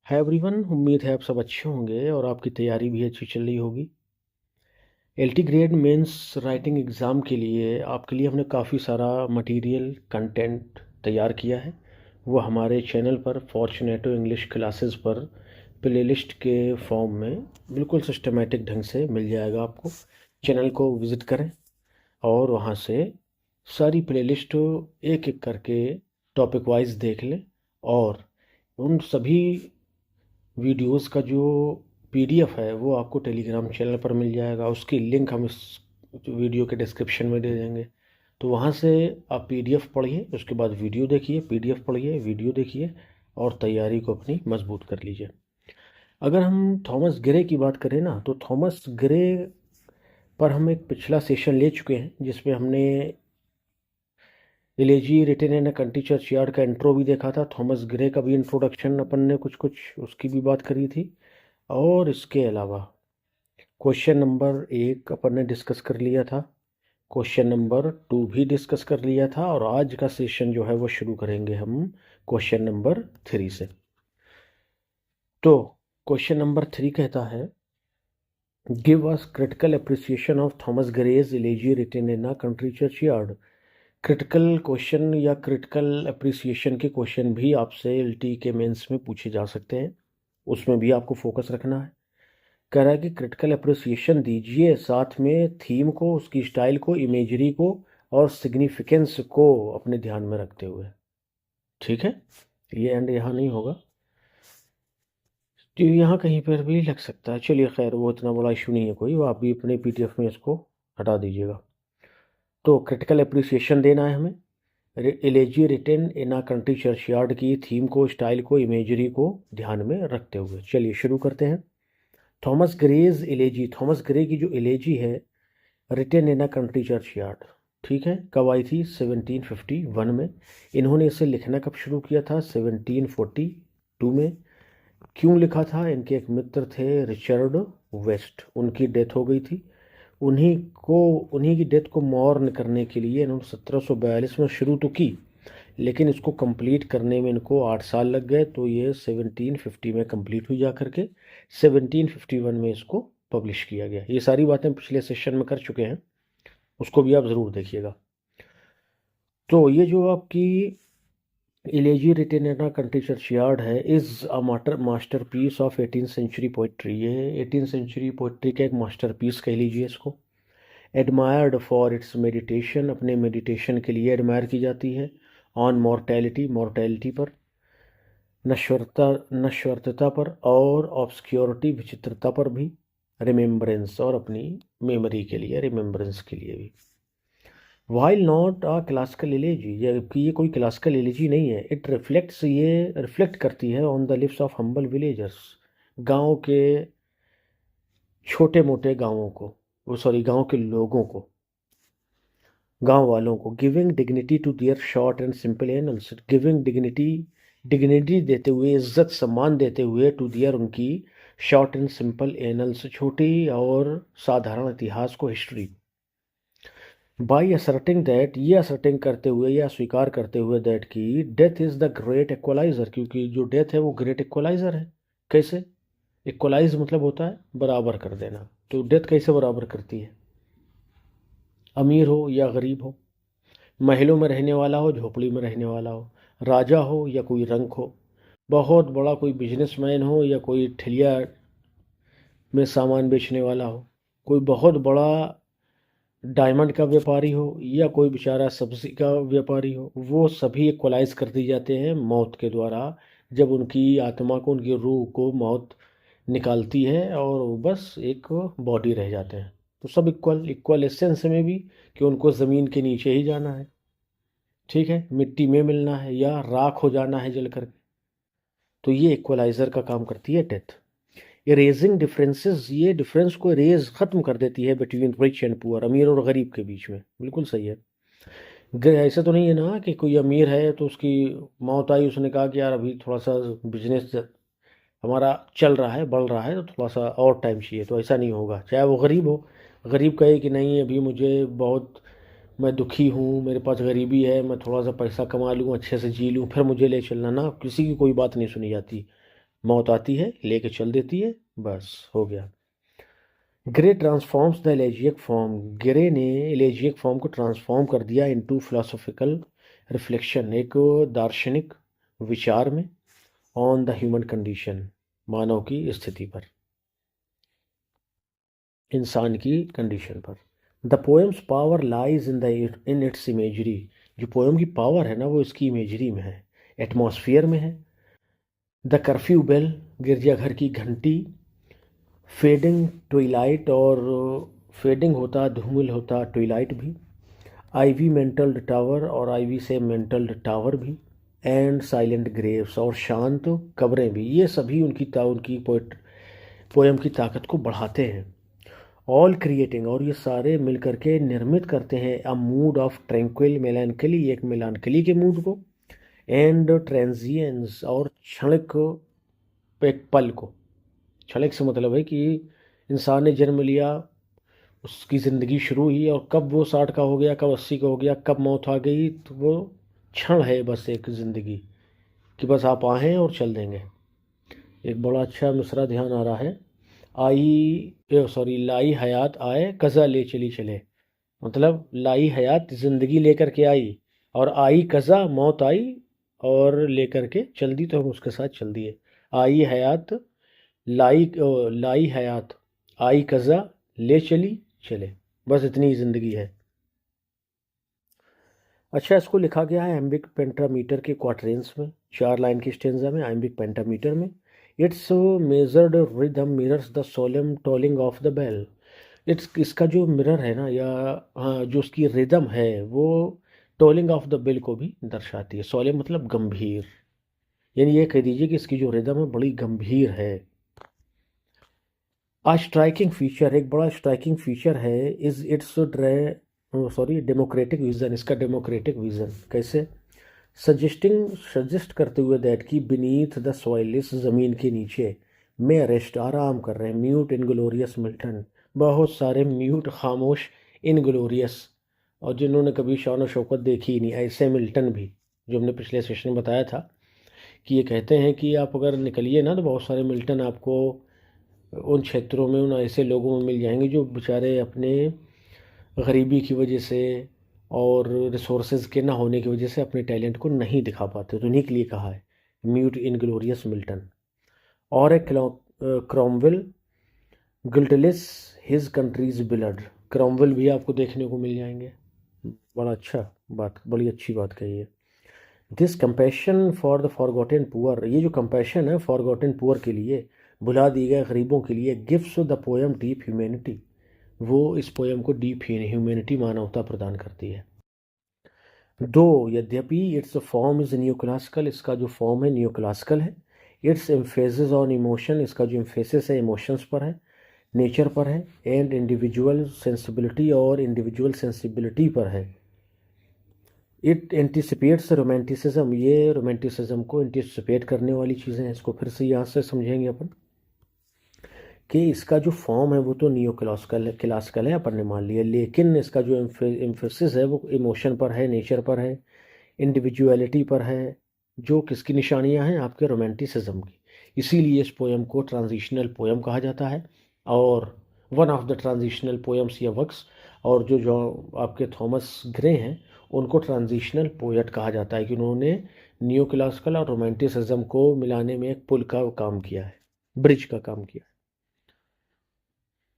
Hi everyone, उम्मीद है आप सब अच्छे होंगे और आपकी तैयारी भी अच्छी चल रही होगी। LT grade mains writing exam के लिए आपके लिए हमने काफ़ी सारा मटेरियल कंटेंट तैयार किया है। वो हमारे चैनल पर फॉर्चुनेटो इंग्लिश क्लासेस पर प्लेलिस्ट के फॉर्म में बिल्कुल सिस्टमेटिक ढंग से मिल जाएगा आपको। चैनल को विज़िट करें और वहाँ से सारी प्लेलिस्ट एक एक करके टॉपिक वाइज देख लें और उन सभी वीडियोस का जो पीडीएफ है वो आपको टेलीग्राम चैनल पर मिल जाएगा। उसकी लिंक हम इस वीडियो के डिस्क्रिप्शन में दे देंगे। तो वहाँ से आप पीडीएफ पढ़िए, उसके बाद वीडियो देखिए, पीडीएफ पढ़िए, वीडियो देखिए और तैयारी को अपनी मजबूत कर लीजिए। अगर हम थॉमस ग्रे की बात करें ना, तो थॉमस ग्रे पर हम एक पिछला सेशन ले चुके हैं जिसमें हमने elegy written in a country churchyard का इंट्रो भी देखा था। थॉमस ग्रे का भी इंट्रोडक्शन अपन ने कुछ कुछ उसकी भी बात करी थी। और इसके अलावा क्वेश्चन नंबर 1 अपन ने डिस्कस कर लिया था, क्वेश्चन नंबर 2 भी डिस्कस कर लिया था और आज का सेशन जो है वो शुरू करेंगे हम क्वेश्चन नंबर 3 से। तो क्वेश्चन नंबर 3 कहता है, give us critical appreciation of Thomas Gray's elegy written in a country churchyard. Critical question या क्रिटिकल अप्रिसिएशन के क्वेश्चन भी आपसे एलटी के मेंस में पूछे जा सकते हैं, उसमें भी आपको फोकस रखना है। कह रहा है कि क्रिटिकल अप्रिसिएशन दीजिए, साथ में थीम को, उसकी स्टाइल को, इमेजरी को और सिग्निफिकेंस को अपने ध्यान में रखते हुए। ठीक है, ये एंड यहाँ नहीं होगा, तो यहाँ कहीं पर भी लग सकता है। चलिए खैर, वो इतना बड़ा इशू नहीं है कोई, वो आप भी अपने पीडीएफ में इसको हटा दीजिएगा। तो क्रिटिकल अप्रिसिएशन देना है हमें elegy written in a country churchyard की थीम को, स्टाइल को, इमेजरी को ध्यान में रखते हुए। चलिए शुरू करते हैं। Thomas Gray's elegy, Thomas Gray की जो एलेजी है written in a country churchyard, ठीक है, कब आई थी? 1751 में। इन्होंने इसे लिखना कब शुरू किया था? 1742 में। क्यों लिखा था? इनके एक मित्र थे रिचर्ड वेस्ट, उनकी डेथ हो गई थी। उन्हीं की डेथ को मॉर्न करने के लिए इन्होंने 1742 में शुरू तो की, लेकिन इसको कंप्लीट करने में इनको 8 साल लग गए। तो ये 1750 में कंप्लीट हुई जा करके 1751 में इसको पब्लिश किया गया। ये सारी बातें पिछले सेशन में कर चुके हैं, उसको भी आप ज़रूर देखिएगा। तो ये जो आपकी elegy written in a country churchyard है, is a masterpiece of 18th century poetry. ये 18th सेंचुरी पोइट्री का एक मास्टर पीस कह लीजिए इसको। एडमायर्ड फॉर इट्स मेडिटेशन, अपने मेडिटेशन के लिए एडमायर की जाती है। ऑन मॉर्टेलिटी, मॉर्टेलिटी पर, नश्वरता पर, और ऑब्सक्योरिटी, विचित्रता पर भी। रिमेम्बरेंस, और अपनी मेमोरी के लिए, रिमेम्बरेंस के लिए भी। While not a classical elegy, जबकि ये कोई क्लासिकल एलेजी नहीं है। इट रिफ्लेक्ट्स, ये रिफ्लेक्ट करती है on the lips of humble villagers, गाँव के छोटे मोटे गाँवों को, वो सॉरी गाँव के लोगों को, गांव वालों को। Giving dignity to their short and simple annals, giving dignity, dignity देते हुए, इज्जत सम्मान देते हुए, टू देयर, उनकी, शॉर्ट एंड सिंपल एनल्स, छोटी और साधारण इतिहास को, हिस्ट्री। बाई असर्टिंग दैट, ये असर्टिंग करते हुए या स्वीकार करते हुए दैट की death is the great equaliser, क्योंकि जो डेथ है वो ग्रेट इक्वलाइजर है। कैसे? इक्वलाइज मतलब होता है बराबर कर देना, तो डेथ कैसे बराबर करती है? अमीर हो या गरीब हो, महलों में रहने वाला हो, झोपड़ी में रहने वाला हो, राजा हो या कोई रंक हो, बहुत बड़ा कोई बिजनेसमैन हो या कोई ठेलिया में सामान बेचने वाला हो, कोई बहुत बड़ा डायमंड का व्यापारी हो या कोई बेचारा सब्जी का व्यापारी हो, वो सभी इक्वलाइज कर दी जाते हैं मौत के द्वारा। जब उनकी आत्मा को, उनकी रूह को मौत निकालती है और वो बस एक बॉडी रह जाते हैं। तो सब इक्वल, इक्वल एसेंस में भी, कि उनको ज़मीन के नीचे ही जाना है, ठीक है, मिट्टी में मिलना है या राख हो जाना है जल कर। तो ये इक्वलाइजर का काम करती है डेथ। इरेजिंग डिफरेंसेस, ये डिफरेंस को इरेज, खत्म कर देती है बिटवीन रिच एंड पुअर, अमीर और गरीब के बीच में। बिल्कुल सही है। ऐसा तो नहीं है ना कि कोई अमीर है तो उसकी मौत आई, उसने कहा कि यार अभी थोड़ा सा बिजनेस हमारा चल रहा है, बढ़ रहा है, तो थोड़ा सा और टाइम चाहिए, तो ऐसा नहीं होगा। चाहे वो गरीब हो, गरीब कहे कि नहीं अभी मुझे बहुत, मैं दुखी हूँ, मेरे पास गरीबी है, मैं थोड़ा सा पैसा कमा लूँ, अच्छे से जी लूँ, फिर मुझे ले चलना, ना, किसी की कोई बात नहीं सुनी जाती। मौत आती है, लेके चल देती है, बस हो गया। Grey transforms the एलेजियक form, grey ने एलेजियक फॉर्म को ट्रांसफॉर्म कर दिया इनटू फिलोसॉफिकल रिफ्लेक्शन, एक दार्शनिक विचार में, ऑन द ह्यूमन कंडीशन, मानव की स्थिति पर, इंसान की कंडीशन पर। The poems power lies in its imagery, जो पोएम की पावर है ना वो इसकी इमेजरी में है, एटमॉस्फियर में है। द कर्फ्यू बेल, गिरजाघर की घंटी, फेडिंग ट्विलाइट, और फेडिंग होता, धूमिल होता ट्विलाइट भी, आईवी मेंटल्ड टावर, और आईवी से मेंटल्ड टावर भी, एंड साइलेंट ग्रेव्स, और शांत कब्रें भी, ये सभी उनकी पोएम की ताकत को बढ़ाते हैं। ऑल क्रिएटिंग, और ये सारे मिल करके निर्मित करते हैं अ मूड ऑफ ट्रैंक्विल मेलानकली, एक मेलानकली के मूड को, एंड ट्रांजिएंस, और क्षणिक, एक पल को। क्षणिक से मतलब है कि इंसान ने जन्म लिया, उसकी ज़िंदगी शुरू हुई, और कब वो 60 का हो गया, कब 80 का हो गया, कब मौत आ गई, तो वो क्षण है बस एक ज़िंदगी कि बस आप आए और चल देंगे। एक बड़ा अच्छा मिसरा ध्यान आ रहा है, लाई हयात आए कज़ा ले चली चले, मतलब लाई हयात ज़िंदगी लेकर के आई, और आई कज़ा मौत आई और लेकर के चल दी, तो हम उसके साथ चल दिए। आई हयात, लाई हयात, आई कज़ा, ले चली चले, बस इतनी ही ज़िंदगी है। अच्छा, इसको लिखा गया है एम्बिक पेंटामीटर के क्वाट्रेंस में, 4 लाइन की स्टेंजा में, एम्बिक पेंटामीटर में। Its measured rhythm mirrors the solemn tolling of the bell, इसका जो मिरर है ना, या हाँ जो उसकी रिदम है, वो टोलिंग ऑफ द बेल को भी दर्शाती है। सोलेम मतलब गंभीर, यानी ये कह दीजिए कि इसकी जो रिदम है बड़ी गंभीर है। स्ट्राइकिंग फीचर, एक बड़ा स्ट्राइकिंग फीचर है इज इट्स डेमोक्रेटिक विजन, इसका डेमोक्रेटिक विजन कैसे, सजेस्ट करते हुए दैट कि बीनीथ द सॉइल, इस ज़मीन के नीचे में रेस्ट, आराम कर रहे हैं, म्यूट इनग्लोरियस मिल्टन, बहुत सारे म्यूट खामोश इनग्लोरियस, और जिन्होंने कभी शान और शौकत देखी ही नहीं, ऐसे मिल्टन भी, जो हमने पिछले सेशन में बताया था कि ये कहते हैं कि आप अगर निकलिए ना तो बहुत सारे मिल्टन आपको उन क्षेत्रों में, उन ऐसे लोगों में मिल जाएंगे जो बेचारे अपने गरीबी की वजह से और रिसोर्सेज के ना होने की वजह से अपने टैलेंट को नहीं दिखा पाते, तो उन्हीं के लिए कहा है म्यूट इनग्लोरियस मिल्टन। और एक Cromwell, guiltless his country's blood, Cromwell भी आपको देखने को मिल जाएंगे। बड़ा अच्छा बात, बड़ी अच्छी बात कही है। This compassion for the forgotten poor, ये जो कंपैशन है फॉरगॉटन पुअर के लिए, भुला दिए गए गरीबों के लिए, gives the poem deep humanity, वो इस पोएम को डीप ह्यूमैनिटी, मानवता प्रदान करती है। दो यद्यपि it's form is new classical, इसका जो फॉर्म है न्यू क्लासिकल है। इट्स एम्फेसिस ऑन इमोशन, इसका जो एम्फेसिस है इमोशंस पर है, नेचर पर है, एंड इंडिविजुअल सेंसिबिलिटी, और इंडिविजुअल सेंसिबिलिटी पर है। इट एंटिसिपेट्स रोमांटिसिज्म, ये रोमांटिसिज्म को एंटिसिपेट करने वाली चीज़ें हैं। इसको फिर से यहाँ से समझेंगे अपन कि इसका जो फॉर्म है वो तो नियो क्लासिकल है अपन ने मान लिया, लेकिन इसका जो एम्फेसिस है वो इमोशन पर है, नेचर पर है, इंडिविजुअलिटी पर है, जो किसकी निशानियां हैं, आपके रोमांटिसिज्म की। इसीलिए इस पोएम को ट्रांजिशनल पोएम कहा जाता है, और one of the transitional poems या वर्क्स, और जो आपके थॉमस ग्रे हैं उनको ट्रांजिशनल पोएट कहा जाता है कि उन्होंने नियो क्लासिकल और रोमांटिसिज्म को मिलाने में एक पुल का काम किया है, ब्रिज का काम किया है।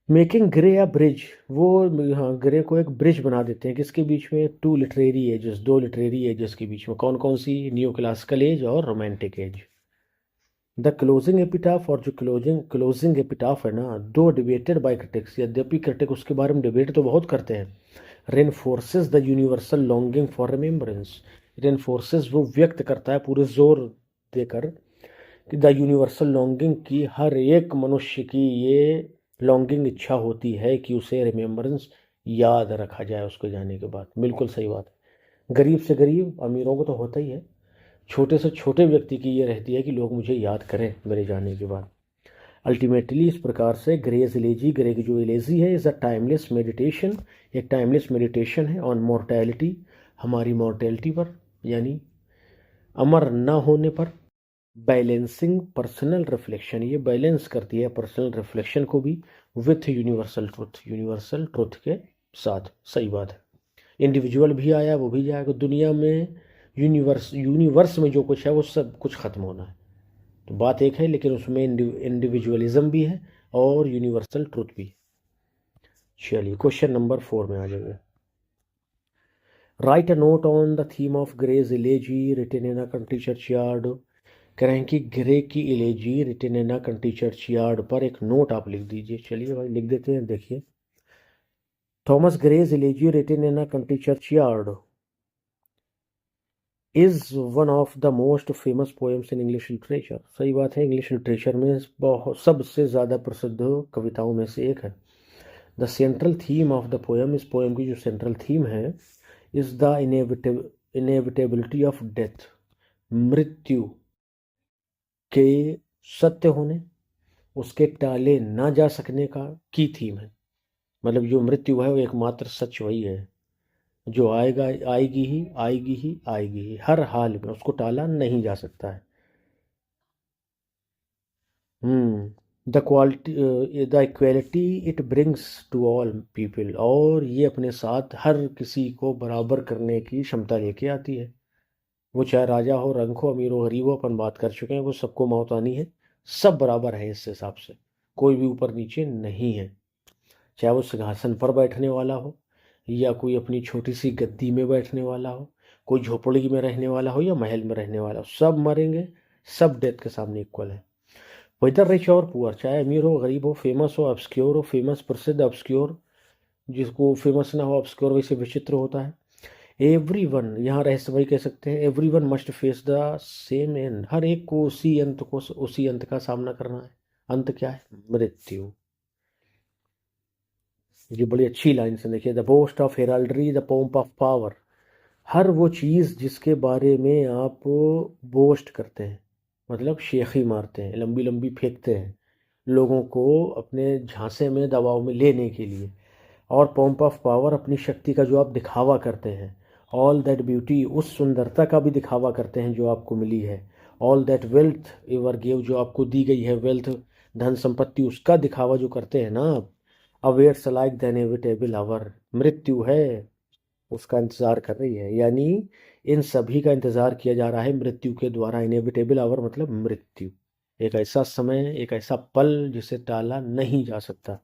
मेकिंग ग्रे या ब्रिज, वो हाँ ग्रे को एक ब्रिज बना देते हैं किसके बीच में, 2 लिटरेरी एजेस, 2 लिटरेरी एजेस के बीच में, कौन कौन सी, न्यू क्लासिकल एज और romantic age. The closing epitaph, और जो क्लोजिंग एपिटाफ है ना, दो डिबेटेड बाय क्रिटिक्स, यद्यपि क्रिटिक उसके बारे में डिबेट तो बहुत करते हैं, reinforces the universal longing for remembrance, reinforces वो व्यक्त करता है पूरे जोर देकर कि द यूनिवर्सल लॉन्गिंग की, हर एक मनुष्य की ये लॉन्गिंग इच्छा होती है कि उसे रिमेम्बरेंस, याद रखा जाए उसको जाने के बाद। बिल्कुल सही बात है, गरीब से गरीब, अमीरों को तो होता ही है, छोटे से छोटे व्यक्ति की ये रहती है कि लोग मुझे याद करें मेरे जाने के बाद। अल्टीमेटली इस प्रकार से ग्रेज एलेजी, ग्रे की जो एलेजी है, इज़ अ टाइमलेस मेडिटेशन, एक टाइमलेस मेडिटेशन है ऑन मॉर्टैलिटी, हमारी मॉर्टैलिटी पर, यानी अमर न होने पर, बैलेंसिंग पर्सनल रिफ्लेक्शन, ये बैलेंस करती है पर्सनल रिफ्लेक्शन को भी विथ यूनिवर्सल ट्रुथ के साथ। सही बात है। इंडिविजुअल भी आया वो भी जाएगा, दुनिया में यूनिवर्स में जो कुछ है वो सब कुछ ख़त्म होना है। तो बात एक है, लेकिन उसमें इंडिविजुअलिज्म भी है और यूनिवर्सल ट्रुथ भी है। चलिए क्वेश्चन नंबर 4 में आ जाइए। Write a note on the theme of Gray's elegy written in a country churchyard. कह रहे हैं कि ग्रे की elegy written in a country churchyard पर एक नोट आप लिख दीजिए। चलिए भाई लिख देते हैं। देखिए, Thomas Gray's elegy written in a country churchyard is one of the most famous poems in English literature. सही बात है, इंग्लिश लिटरेचर में बहुत सबसे ज़्यादा प्रसिद्ध कविताओं में से एक है। The central theme of the poem, इस पोएम की जो सेंट्रल थीम है, इज द इनेविटेबिलिटी ऑफ डेथ, मृत्यु के सत्य होने, उसके टाले ना जा सकने का की थीम है। मतलब जो मृत्यु है वो एकमात्र सच वही है जो आएगा, आएगी ही आएगी ही आएगी ही, हर हाल में उसको टाला नहीं जा सकता है। The quality the equality it brings to all people, और ये अपने साथ हर किसी को बराबर करने की क्षमता लेके आती है। वो चाहे राजा हो, रंग हो, अमीर हो, गरीब हो, अपन बात कर चुके हैं, वो सबको मौत आनी है। सब बराबर है इस हिसाब से, कोई भी ऊपर नीचे नहीं है। चाहे वो सिंहासन पर बैठने वाला हो या कोई अपनी छोटी सी गद्दी में बैठने वाला हो, कोई झोपड़ी में रहने वाला हो या महल में रहने वाला हो, सब मरेंगे। सब डेथ के सामने इक्वल है। वेदर रिच और पुअर, चाहे अमीर हो, गरीब हो, फेमस हो, ऑब्सक्योर हो, फेमस प्रसिद्ध, ऑब्सक्योर जिसको फेमस ना हो, ऑब्सक्योर वैसे विचित्र होता है। एवरी वन, यहाँ रहस्यमय कह सकते हैं, every one must face the same end, हर एक को उसी अंत का सामना करना है। अंत क्या है? मृत्यु। ये बड़ी अच्छी लाइन से देखिए, the boast of heraldry the pomp of power, हर वो चीज़ जिसके बारे में आप बोस्ट करते हैं, मतलब शेखी मारते हैं, लंबी लंबी फेंकते हैं लोगों को अपने झांसे में, दबाव में लेने के लिए, और पॉम्प ऑफ पावर अपनी शक्ति का जो आप दिखावा करते हैं, ऑल दैट ब्यूटी, उस सुंदरता का भी दिखावा करते हैं जो आपको मिली है, all that wealth ever give, जो आपको दी गई है वेल्थ, धन संपत्ति, उसका दिखावा जो करते हैं ना आप, अवेयर्स लाइक द इनएविटेबल आवर, मृत्यु है उसका इंतज़ार कर रही है। यानी इन सभी का इंतज़ार किया जा रहा है मृत्यु के द्वारा। इनएविटेबल आवर मतलब मृत्यु, एक ऐसा समय, एक ऐसा पल जिसे टाला नहीं जा सकता।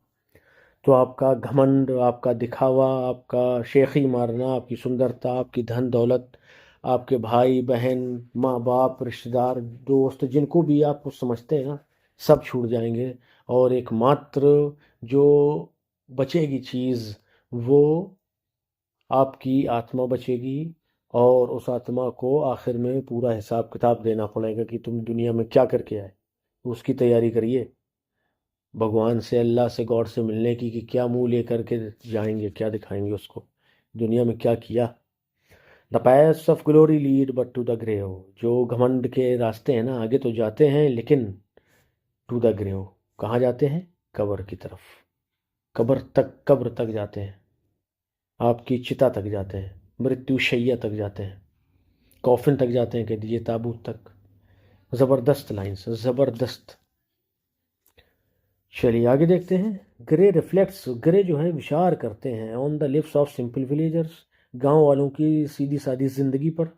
तो आपका घमंड, आपका दिखावा, आपका शेखी मारना, आपकी सुंदरता, आपकी धन दौलत, आपके भाई बहन, माँ बाप, रिश्तेदार, दोस्त, जिनको भी आप कुछ समझते हैं ना, सब छूट जाएंगे। और एकमात्र जो बचेगी चीज़, वो आपकी आत्मा बचेगी। और उस आत्मा को आखिर में पूरा हिसाब किताब देना पड़ेगा कि तुम दुनिया में क्या करके आए। उसकी तैयारी करिए भगवान से, अल्लाह से, गॉड से मिलने की, कि क्या मुंह लेकर के जाएंगे, क्या दिखाएंगे उसको, दुनिया में क्या किया। The paths of glory lead but to the grave, जो घमंड के रास्ते हैं ना, आगे तो जाते हैं लेकिन टू द ग्रेव, कहाँ जाते हैं? कब्र की तरफ, कब्र तक जाते हैं, आपकी चिता तक जाते हैं, मृत्यु शैया तक जाते हैं, कॉफिन तक जाते हैं, कह दीजिए ताबूत तक। ज़बरदस्त लाइन्स, ज़बरदस्त। चलिए आगे देखते हैं। ग्रे रिफ्लेक्ट्स, ग्रे जो है विचार करते हैं, on the lips of simple villagers, गांव वालों की सीधी सादी जिंदगी पर।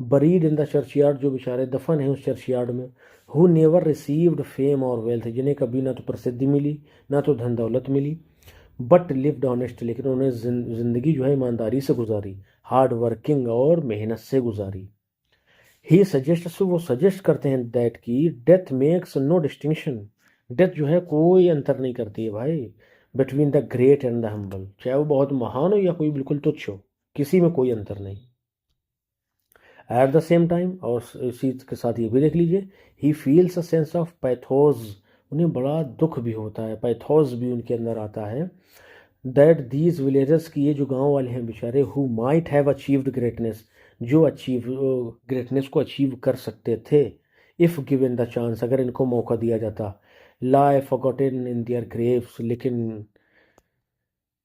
बरीड इन द चर्चयार्ड, जो बेचारे दफन हैं उस चर्चयार्ड में। हु नेवर रिसीव्ड फेम और वेल्थ, जिन्हें कभी ना तो प्रसिद्धि मिली ना तो धन दौलत मिली, बट लिव्ड ऑनेस्ट, लेकिन उन्होंने जिंदगी जो है ईमानदारी से गुजारी, हार्ड वर्किंग और मेहनत से गुजारी। ही सजेस्ट, वो सजेस्ट करते हैं दैट की death makes no distinction, death जो है कोई अंतर नहीं करती है भाई, between the great and the humble, चाहे वो बहुत महान हो या कोई बिल्कुल तुच्छ हो, किसी में कोई अंतर नहीं। एट द सेम टाइम, और इसी के साथ ये भी देख लीजिए, he feels a sense of pathos, उन्हें बड़ा दुख भी होता है, पैथोज भी उनके अंदर आता है, दैट दीज विलेजर्स की, ये जो गांव वाले हैं बेचारे, who might have achieved greatness, जो ग्रेटनेस को अचीव कर सकते थे, इफ़ गिवन द चांस, अगर इनको मौका दिया जाता, लाई फॉरगॉटन इन देयर ग्रेव्स, लेकिन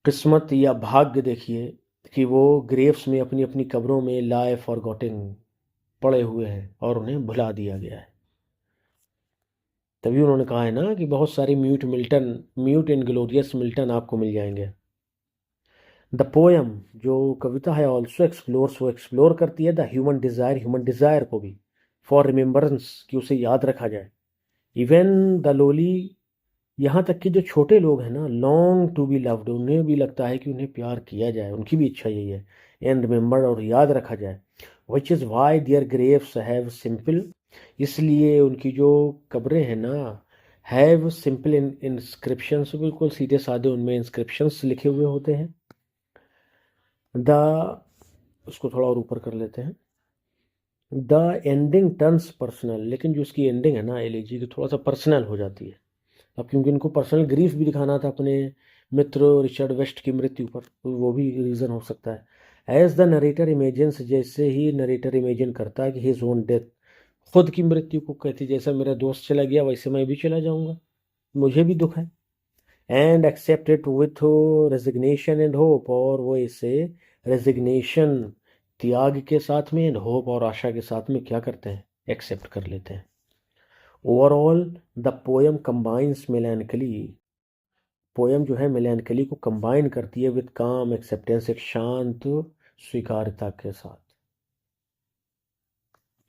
किस्मत या भाग्य देखिए कि वो ग्रेव्स में, अपनी अपनी कब्रों में लाई फॉरगॉटन पड़े हुए हैं और उन्हें भुला दिया गया है। तभी उन्होंने कहा है ना कि बहुत सारे म्यूट इनग्लोरियस मिल्टन आपको मिल जाएंगे। द पोएम, जो कविता है, ऑल्सो एक्सप्लोर्स, वो एक्सप्लोर करती है द ह्यूमन डिज़ायर को भी, फॉर रिमेम्बरेंस, कि उसे याद रखा जाए। इवन द लोली, यहाँ तक कि जो छोटे लोग हैं ना, लॉन्ग टू बी लव्ड, उन्हें भी लगता है कि उन्हें प्यार किया जाए, उनकी भी इच्छा यही है। एंड रिमेम्बर्ड, और याद रखा जाए। Which is why their graves have simple, इसलिए उनकी जो कब्रें हैं ना, हैव सिंपल इंस्क्रिप्शंस, बिल्कुल सीधे साधे उनमें इंस्क्रिप्शंस लिखे हुए होते हैं। द, उसको थोड़ा और ऊपर कर लेते हैं। द एंडिंग टर्न्स पर्सनल, लेकिन जो उसकी एंडिंग है ना एलिजी की, थोड़ा सा पर्सनल हो जाती है। अब क्योंकि इनको पर्सनल ग्रीफ भी दिखाना था अपने मित्र रिचर्ड वेस्ट की मृत्यु पर, तो वो भी रीज़न हो सकता है। एज द नरेटर इमेजिन्स, जैसे ही नरेटर इमेजिन करता है कि हिज ओन डेथ, खुद की मृत्यु को, कहती जैसा मेरा दोस्त चला गया वैसे मैं भी चला जाऊंगा, मुझे भी दुख है। And accept it with resignation and hope, और वो इसे रेजिग्नेशन, त्याग के साथ में, एंड होप, और आशा के साथ में क्या करते हैं, एक्सेप्ट कर लेते हैं। Overall the poem combines melancholy, poem जो है मेलैंकली को कंबाइन करती है विद काम एक्सेप्टेंस, एक शांत स्वीकार्यता के साथ।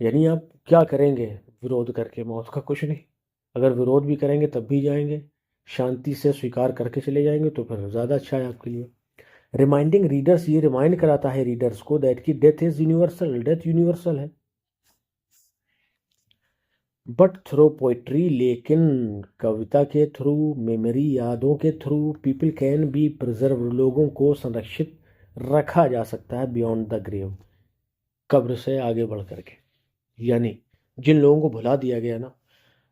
यानी आप क्या करेंगे विरोध करके, मौत का कुछ नहीं। अगर विरोध भी करेंगे तब भी जाएंगे, शांति से स्वीकार करके चले जाएंगे तो फिर ज़्यादा अच्छा है आपके लिए। रिमाइंडिंग रीडर्स, ये रिमाइंड कराता है रीडर्स को दैट की death is universal, death universal है। बट थ्रू पोइट्री, लेकिन कविता के थ्रू, मेमोरी, यादों के through, people can be preserve, लोगों को संरक्षित रखा जा सकता है बियॉन्ड द ग्रेव, कब्र से आगे बढ़ करके। यानी जिन लोगों को भुला दिया गया ना,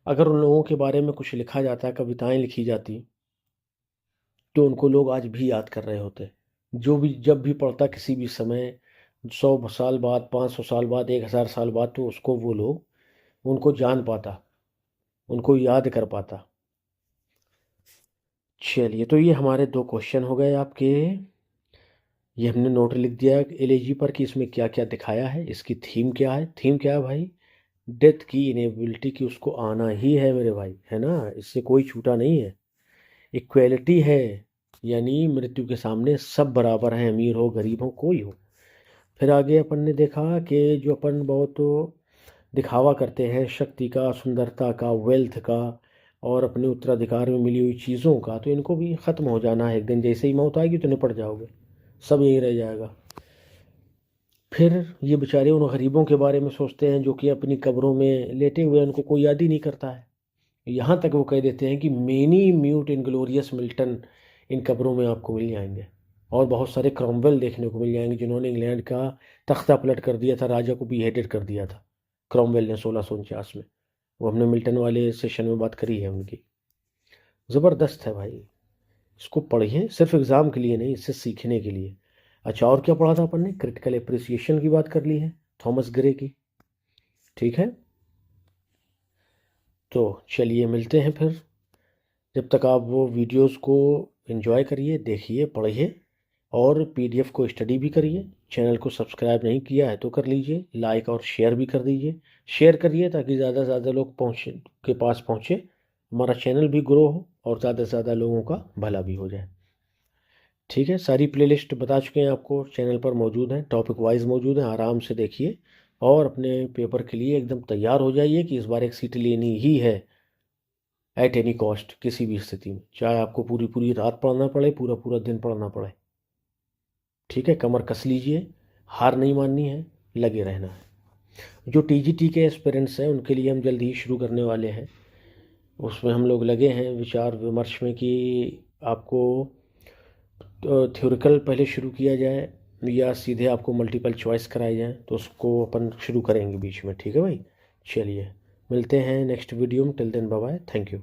अगर उन लोगों के बारे में कुछ लिखा जाता है, कविताएं लिखी जाती, तो उनको लोग आज भी याद कर रहे होते। जो भी जब भी पढ़ता किसी भी समय, 100 साल बाद, 500 साल बाद, 1000 साल बाद, तो उसको वो लोग उनको जान पाता, उनको याद कर पाता। चलिए, तो ये हमारे 2 क्वेश्चन हो गए आपके। ये हमने नोट लिख दिया एलएजी पर कि इसमें क्या क्या दिखाया है, इसकी थीम क्या है। थीम क्या है भाई, डेथ की इनेबिलिटी की, उसको आना ही है मेरे भाई, है ना, इससे कोई छूटा नहीं है। इक्वेलिटी है, यानी मृत्यु के सामने सब बराबर हैं, अमीर हो गरीब हो कोई हो। फिर आगे अपन ने देखा कि जो अपन बहुत दिखावा करते हैं शक्ति का, सुंदरता का, वेल्थ का, और अपने उत्तराधिकार में मिली हुई चीज़ों का, तो इनको भी ख़त्म हो जाना है एक दिन, जैसे ही मौत आएगी तो निपट जाओगे, सब यही रह जाएगा। फिर ये बेचारे उन गरीबों के बारे में सोचते हैं जो कि अपनी कब्रों में लेटे हुए, उनको कोई याद ही नहीं करता है। यहाँ तक वो कह देते हैं कि मेनी म्यूट इनग्लोरियस मिल्टन इन कब्रों में आपको मिल जाएंगे, और बहुत सारे क्रॉमवेल देखने को मिल जाएंगे जिन्होंने इंग्लैंड का तख्ता पलट कर दिया था, राजा को बीहेडेड कर दिया था क्रॉमवेल ने 1649 में। वो हमने मिल्टन वाले सेशन में बात करी है उनकी। ज़बरदस्त है भाई, इसको पढ़िए, सिर्फ एग्ज़ाम के लिए नहीं, इससे सीखने के लिए। अच्छा, और क्या पढ़ा था अपन ने, क्रिटिकल एप्रिसिएशन की बात कर ली है, थॉमस ग्रे की। ठीक है, तो चलिए मिलते हैं फिर। जब तक आप वो वीडियोस को एंजॉय करिए, देखिए, पढ़िए, और पीडीएफ को स्टडी भी करिए। चैनल को सब्सक्राइब नहीं किया है तो कर लीजिए, लाइक और शेयर भी कर दीजिए। शेयर करिए ताकि ज़्यादा से ज़्यादा लोग पहुँचे, के पास पहुँचे, हमारा चैनल भी ग्रो हो और ज़्यादा से ज़्यादा लोगों का भला भी हो जाए। ठीक है, सारी प्लेलिस्ट बता चुके हैं आपको, चैनल पर मौजूद हैं, टॉपिक वाइज मौजूद हैं, आराम से देखिए और अपने पेपर के लिए एकदम तैयार हो जाइए कि इस बार एक सीट लेनी ही है, एट एनी कॉस्ट, किसी भी स्थिति में, चाहे आपको पूरी पूरी रात पढ़ना पड़े, पूरा पूरा दिन पढ़ना पड़े। ठीक है, कमर कस लीजिए, हार नहीं माननी है, लगे रहना है। जो टीजीटी के एस्पिरेंट्स हैं उनके लिए हम जल्द ही शुरू करने वाले हैं, उसमें हम लोग लगे हैं विचार विमर्श में कि आपको थ्योरिकल पहले शुरू किया जाए या सीधे आपको मल्टीपल चॉइस कराए जाए, तो उसको अपन शुरू करेंगे बीच में। ठीक है भाई, चलिए मिलते हैं नेक्स्ट वीडियो में, till then bye bye, thank you.